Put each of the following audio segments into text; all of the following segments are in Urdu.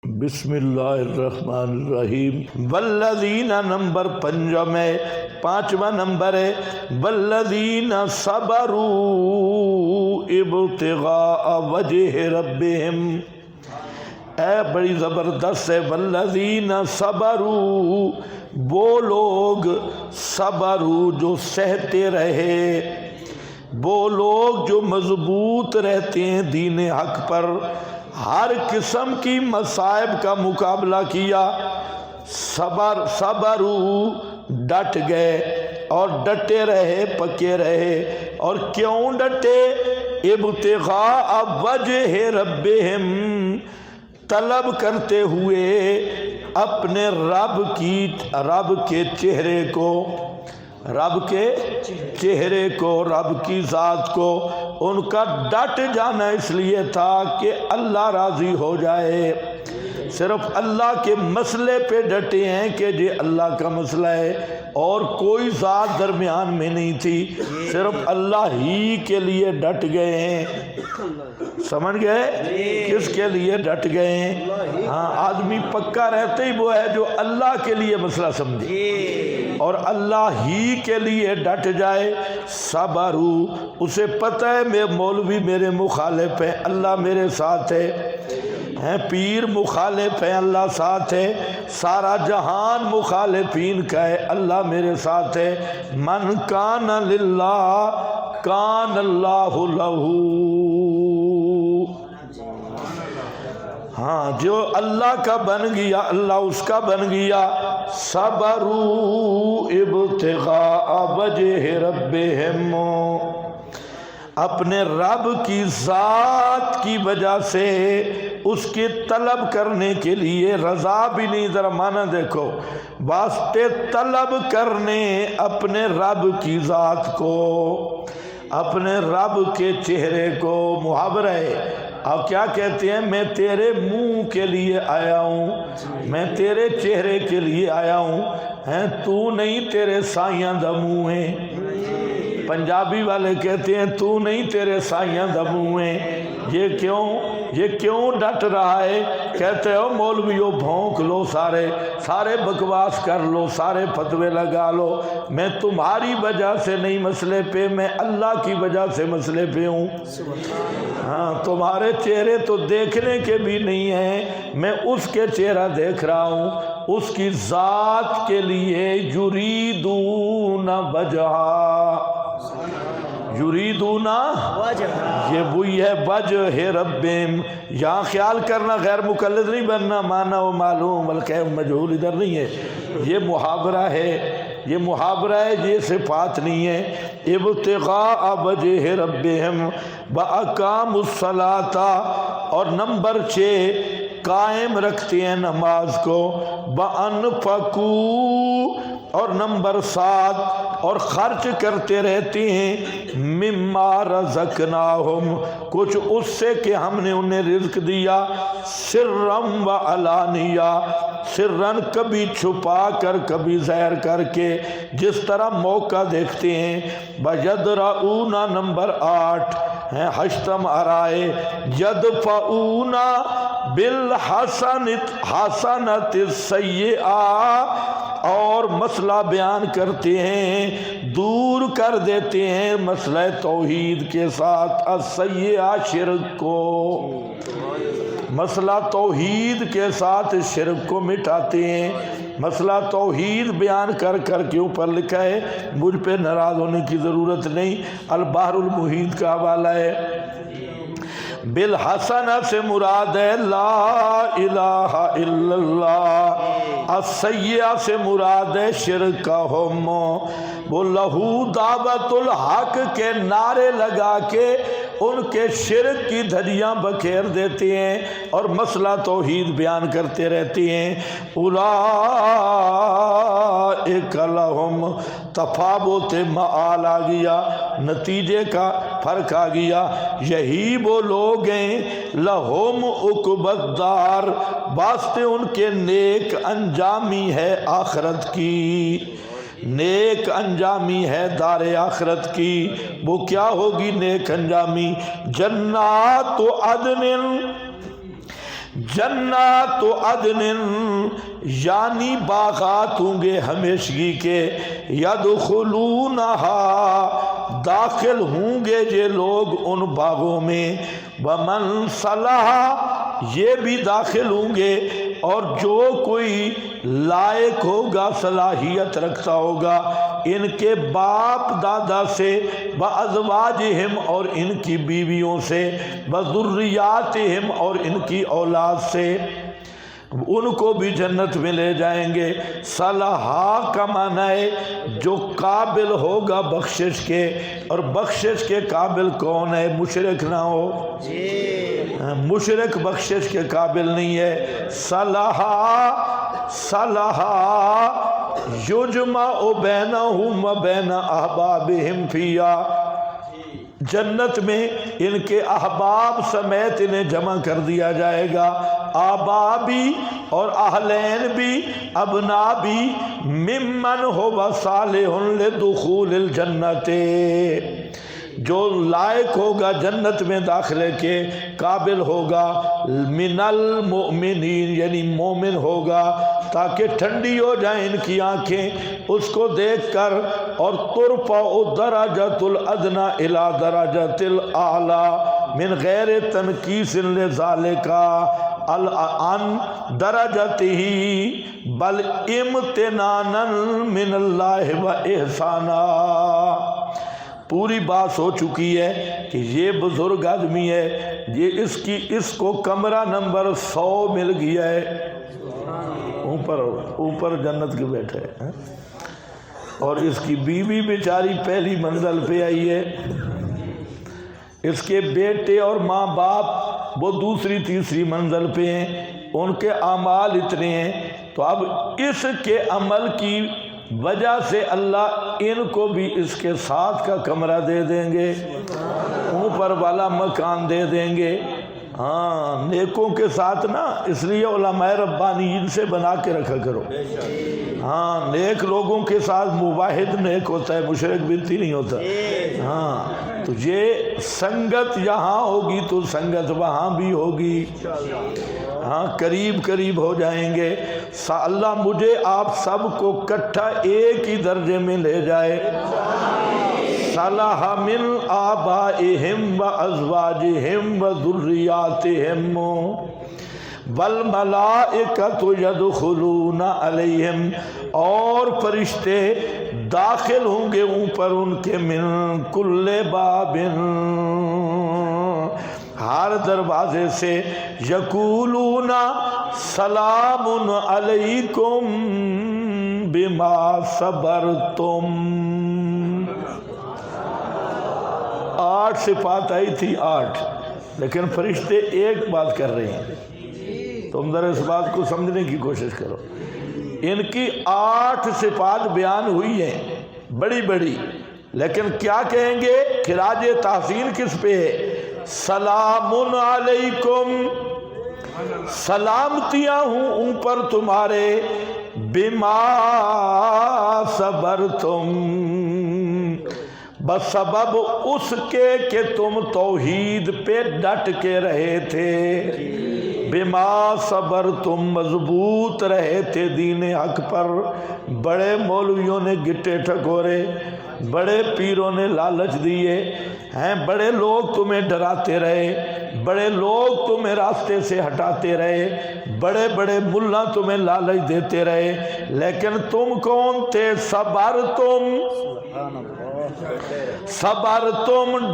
بسم اللہ الرحمن الرحیم۔ والذین نمبر پانچواں نمبر ہے والذین صبروا ابتغاء وجہ ربہم۔ اے بڑی زبردست ہے، والذین صبروا، وہ لوگ صبروا جو سہتے رہے، وہ لوگ جو مضبوط رہتے ہیں دین حق پر، ہر قسم کی مصائب کا مقابلہ کیا، صبروا ڈٹ گئے اور ڈٹے رہے، پکے رہے۔ اور کیوں ڈٹے؟ ابتغاء وجہ ربہم، طلب کرتے ہوئے اپنے رب کے چہرے کو، رب کے چہرے کو، رب کی ذات کو۔ ان کا ڈٹ جانا اس لیے تھا کہ اللہ راضی ہو جائے، صرف اللہ کے مسئلے پہ ڈٹے ہیں کہ یہ اللہ کا مسئلہ ہے، اور کوئی ذات درمیان میں نہیں تھی، صرف اللہ ہی کے لیے ڈٹ گئے ہیں۔ سمجھ گئے کس کے لیے ڈٹ گئے ہیں؟ ہاں، آدمی پکا رہتے ہی وہ ہے جو اللہ کے لیے مسئلہ سمجھے اور اللہ ہی کے لیے ڈٹ جائے۔ صبروا، اسے پتہ ہے میں مولوی میرے مخالف ہے، اللہ میرے ساتھ ہے، پیر مخالف ہے، اللہ ساتھ ہے، سارا جہان مخالفین کا ہے، اللہ میرے ساتھ ہے۔ من کان للہ کان اللہ لہ، ہاں جو اللہ کا بن گیا اللہ اس کا بن گیا۔ صبروا ابتغاء وجہ ربہم، اپنے رب کی ذات کی وجہ سے اس کی طلب کرنے کے لیے، رضا بھی نہیں، ذرا معنی دیکھو، واسطے طلب کرنے اپنے رب کی ذات کو، اپنے رب کے چہرے کو۔ محاورہ ہے، اب کیا کہتے ہیں؟ میں تیرے منہ کے لیے آیا ہوں، میں تیرے چہرے کے لیے آیا ہوں، تو نہیں تیرے سائیاں دا منہ ہے۔ پنجابی والے کہتے ہیں تو نہیں تیرے سائیاں دا منہ ہے۔ یہ کیوں ڈٹ رہا ہے؟ کہتے ہو مولویوں بھونک لو، سارے بکواس کر لو، سارے فتوے لگا لو، میں تمہاری وجہ سے نہیں مسئلے پہ، میں اللہ کی وجہ سے مسئلے پہ ہوں۔ ہاں، تمہارے چہرے تو دیکھنے کے بھی نہیں ہیں، میں اس کے چہرہ دیکھ رہا ہوں، اس کی ذات کے لیے۔ یریدون وجہا، یریدون وجہا، یہ وہی ہے وجہ ربہم۔ یہاں خیال کرنا، غیر مقلد نہیں بننا، مانا و معلوم بلکہ مجہول ادھر نہیں ہے، یہ محاورہ ہے، یہ محاورہ ہے، یہ صفات نہیں ہے۔ ابتغاء وجہ ربہم واقاموا الصلاۃ، اور نمبر 6 قائم رکھتے ہیں نماز کو، وانفقوا، اور نمبر 7 اور خرچ کرتے رہتے ہیں، مما رزقناہم، کچھ اس سے کہ ہم نے انہیں رزق دیا، سرًا و علانیہ، سرًا کبھی چھپا کر کبھی ظاہر کر کے، جس طرح موقع دیکھتے ہیں۔ وَيَدْرَؤُونَ نمبر 8 ہے، حشتم آرائے، یدفعون بالحسنۃ السیئۃ، اور مسئلہ بیان کرتے ہیں، دور کر دیتے ہیں مسئلہ توحید کے ساتھ السیئۃ، شرک کو، مسئلہ توحید کے ساتھ شرک کو مٹاتے ہیں۔ مسئلہ توحید بیان کر کے اوپر لکھا ہے، مجھ پہ ناراض ہونے کی ضرورت نہیں، البحر المحیط کا حوالہ ہے۔ بالحسنہ سے مراد ہے لا الہ الا اللہ، السیئہ سے مراد ہے شرکہم، وہ لہو دعوت الحق کے نعرے لگا کے ان کے شرک کی دھجیاں بکھیر دیتے ہیں اور مسئلہ توحید بیان کرتے رہتے ہیں۔ اولئک لہم، تفاوت معال آ گیا، نتیجے کا فرق آ گیا، یہی وہ لوگ ہیں، لہم عقبی الدار، واسطے ان کے نیک انجامی ہے آخرت کی، نیک انجامی ہے دار آخرت کی۔ وہ کیا ہوگی نیک انجامی؟ جنات عدن، جنات عدن یعنی باغات ہوں گے ہمیشگی کے، یدخلونہا داخل ہوں گے یہ لوگ ان باغوں میں، ومن صلح یہ بھی داخل ہوں گے، اور جو کوئی لائق ہوگا صلاحیت رکھتا ہوگا ان کے باپ دادا سے، وازواجہم اور ان کی بیویوں سے، وذریاتہم اور ان کی اولاد سے، ان کو بھی جنت میں لے جائیں گے۔ صلحہ کا معنی ہے جو قابل ہوگا بخشش کے، اور بخشش کے قابل کون ہے؟ مشرک نہ ہو، مشرک بخشش کے قابل نہیں ہے۔ صلحہ یجمع بینہم و بین احبابہم فیہا، جنت میں ان کے احباب سمیت انہیں جمع کر دیا جائے گا، آبا بھی اور اہلین بھی، ابنا بھی، ممن ہو صالح لدخول الجنت، جو لائق ہوگا جنت میں داخلے کے قابل ہوگا، من المؤمنین یعنی مومن ہوگا، تاکہ ٹھنڈی ہو جائیں ان کی آنکھیں اس کو دیکھ کر، اور ترفع درجۃ الادنی الی درجۃ الاعلی من غیر تنکیس لذالک عن درجتہ بل امتنانا من اللہ و احسانا۔ پوری بات ہو چکی ہے کہ یہ بزرگ آدمی ہے، یہ اس کو کمرہ نمبر 100 مل گیا ہے، اوپر جنت کے بیٹھے ہیں، اور اس کی بیوی بیچاری پہلی منزل پہ آئی ہے، اس کے بیٹے اور ماں باپ وہ دوسری تیسری منزل پہ ہیں، ان کے اعمال اتنے ہیں، تو اب اس کے عمل کی وجہ سے اللہ ان کو بھی اس کے ساتھ کا کمرہ دے دیں گے، اوپر والا مکان دے دیں گے۔ ہاں نیکوں کے ساتھ نا، اس لیے علماء ربانیین سے بنا کے رکھا کرو۔ ہاں نیک لوگوں کے ساتھ مواحد نیک ہوتا ہے، مشرک بنتی نہیں ہوتا۔ ہاں تو یہ سنگت یہاں ہوگی تو سنگت وہاں بھی ہوگی، ہاں قریب قریب ہو جائیں گے۔ اللہ مجھے آپ سب کو کٹھا ایک ہی درجے میں لے جائے۔ صلح من آبائہم و ازواجہم و ذریاتہم والملائکۃ یدخلون علیہم، اور فرشتے داخل ہوں گے اوپر ان کے، من کل باب ہر دروازے سے، یقولون سلام علیکم بما صبرتم۔ 8 صفات آئی تھی 8، لیکن فرشتے ایک بات کر رہے ہیں، تم ذرا اس بات کو سمجھنے کی کوشش کرو۔ ان کی 8 صفات بیان ہوئی ہیں بڑی بڑی، لیکن کیا کہیں گے؟ خراج تحسین کس پہ ہے؟ سلام علیکم، سلامتیاں ہوں اوپر تمہارے، بما صبرتم، بسبب اس کے کہ تم توحید پہ ڈٹ کے رہے تھے، بما صبرتم مضبوط رہے تھے دین حق پر۔ بڑے مولویوں نے گٹے ٹھکورے، بڑے پیروں نے لالچ دیے ہیں، بڑے لوگ تمہیں ڈراتے رہے، بڑے لوگ تمہیں راستے سے ہٹاتے رہے، بڑے بڑے ملا تمہیں لالچ دیتے رہے، لیکن تم کون تھے؟ صبر تم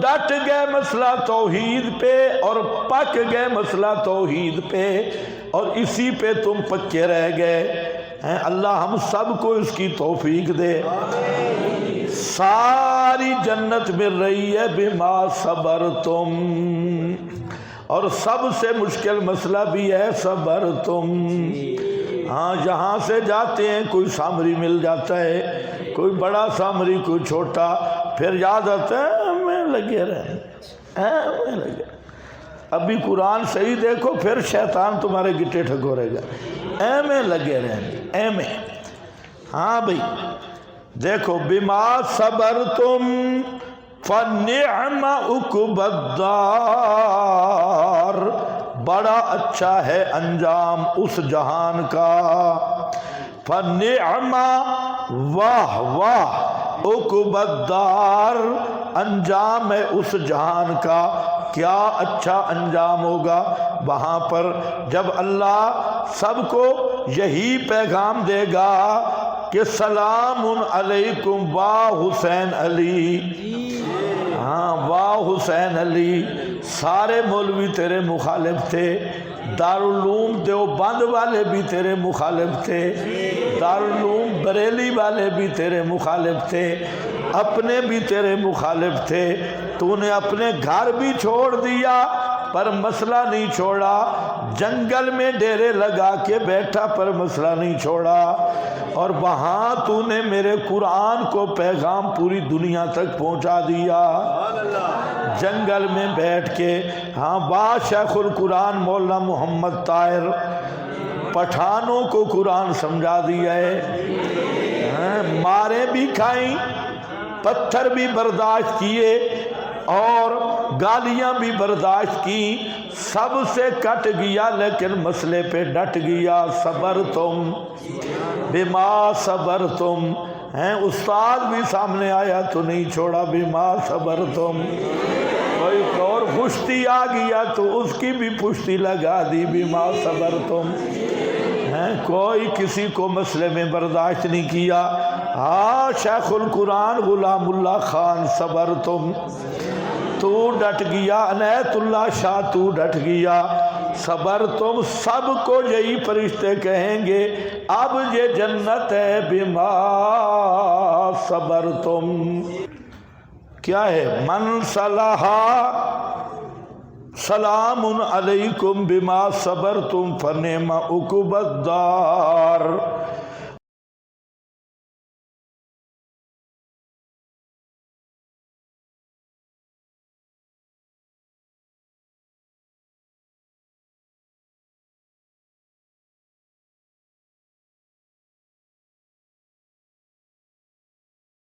ڈٹ گئے مسئلہ توحید پہ، اور پک گئے مسئلہ توحید پہ، اور اسی پہ تم پکے رہ گئے ہیں۔ اللہ ہم سب کو اس کی توفیق دے۔ ساری جنت مل رہی ہے بما صبرتم، اور سب سے مشکل مسئلہ بھی ہے صبرتم۔ ہاں یہاں سے جاتے ہیں، کوئی سامری مل جاتا ہے، کوئی بڑا سامری کوئی چھوٹا، پھر یاد آتا ہے میں لگے رہے۔ ابھی قرآن صحیح دیکھو، پھر شیطان تمہارے گٹے ٹھکورے گا، میں لگے رہے میں۔ ہاں بھائی دیکھو، بما صبرتم فنعم عقبی الدار، بڑا اچھا ہے انجام اس جہان کا۔ فنعما واہ واہ عقبی الدار، انجام ہے اس جہان کا، کیا اچھا انجام ہوگا وہاں پر جب اللہ سب کو یہی پیغام دے گا کہ سلام علیکم واہ حسین علی۔ ہاں واہ حسین علی، سارے مولوی تیرے مخالف تھے، دارالعلوم دیوبند والے بھی تیرے مخالف تھے، دارالعلوم بریلی والے بھی تیرے مخالف تھے، اپنے بھی تیرے مخالف تھے، تو نے اپنے گھر بھی چھوڑ دیا پر مسئلہ نہیں چھوڑا، جنگل میں ڈیرے لگا کے بیٹھا پر مسئلہ نہیں چھوڑا، اور وہاں تو نے میرے قرآن کو پیغام پوری دنیا تک پہنچا دیا جنگل میں بیٹھ کے۔ ہاں واہ شیخ القرآن مولانا محمد طاہر، پٹھانوں کو قرآن سمجھا دیا ہے، مارے بھی کھائیں، پتھر بھی برداشت کیے اور گالیاں بھی برداشت کی، سب سے کٹ گیا لیکن مسئلے پہ ڈٹ گیا۔ صبر تم بما صبر تم، ہیں استاد بھی سامنے آیا تو نہیں چھوڑا، بما صبر تم، کوئی اور پشتی آ گیا تو اس کی بھی پشتی لگا دی، بما صبر تم، ہیں کوئی کسی کو مسئلے میں برداشت نہیں کیا۔ ہاں شیخ القرآن غلام اللہ خان صبر تم، تو ڈٹ گیا، عنایت اللہ شاہ تو ڈٹ گیا، صبر تم، سب کو یہی فرشتے کہیں گے اب یہ جنت ہے بما صبر تم۔ کیا ہے؟ من صلحا سلام علیکم بما صبرتم فنعم عقبی الدار۔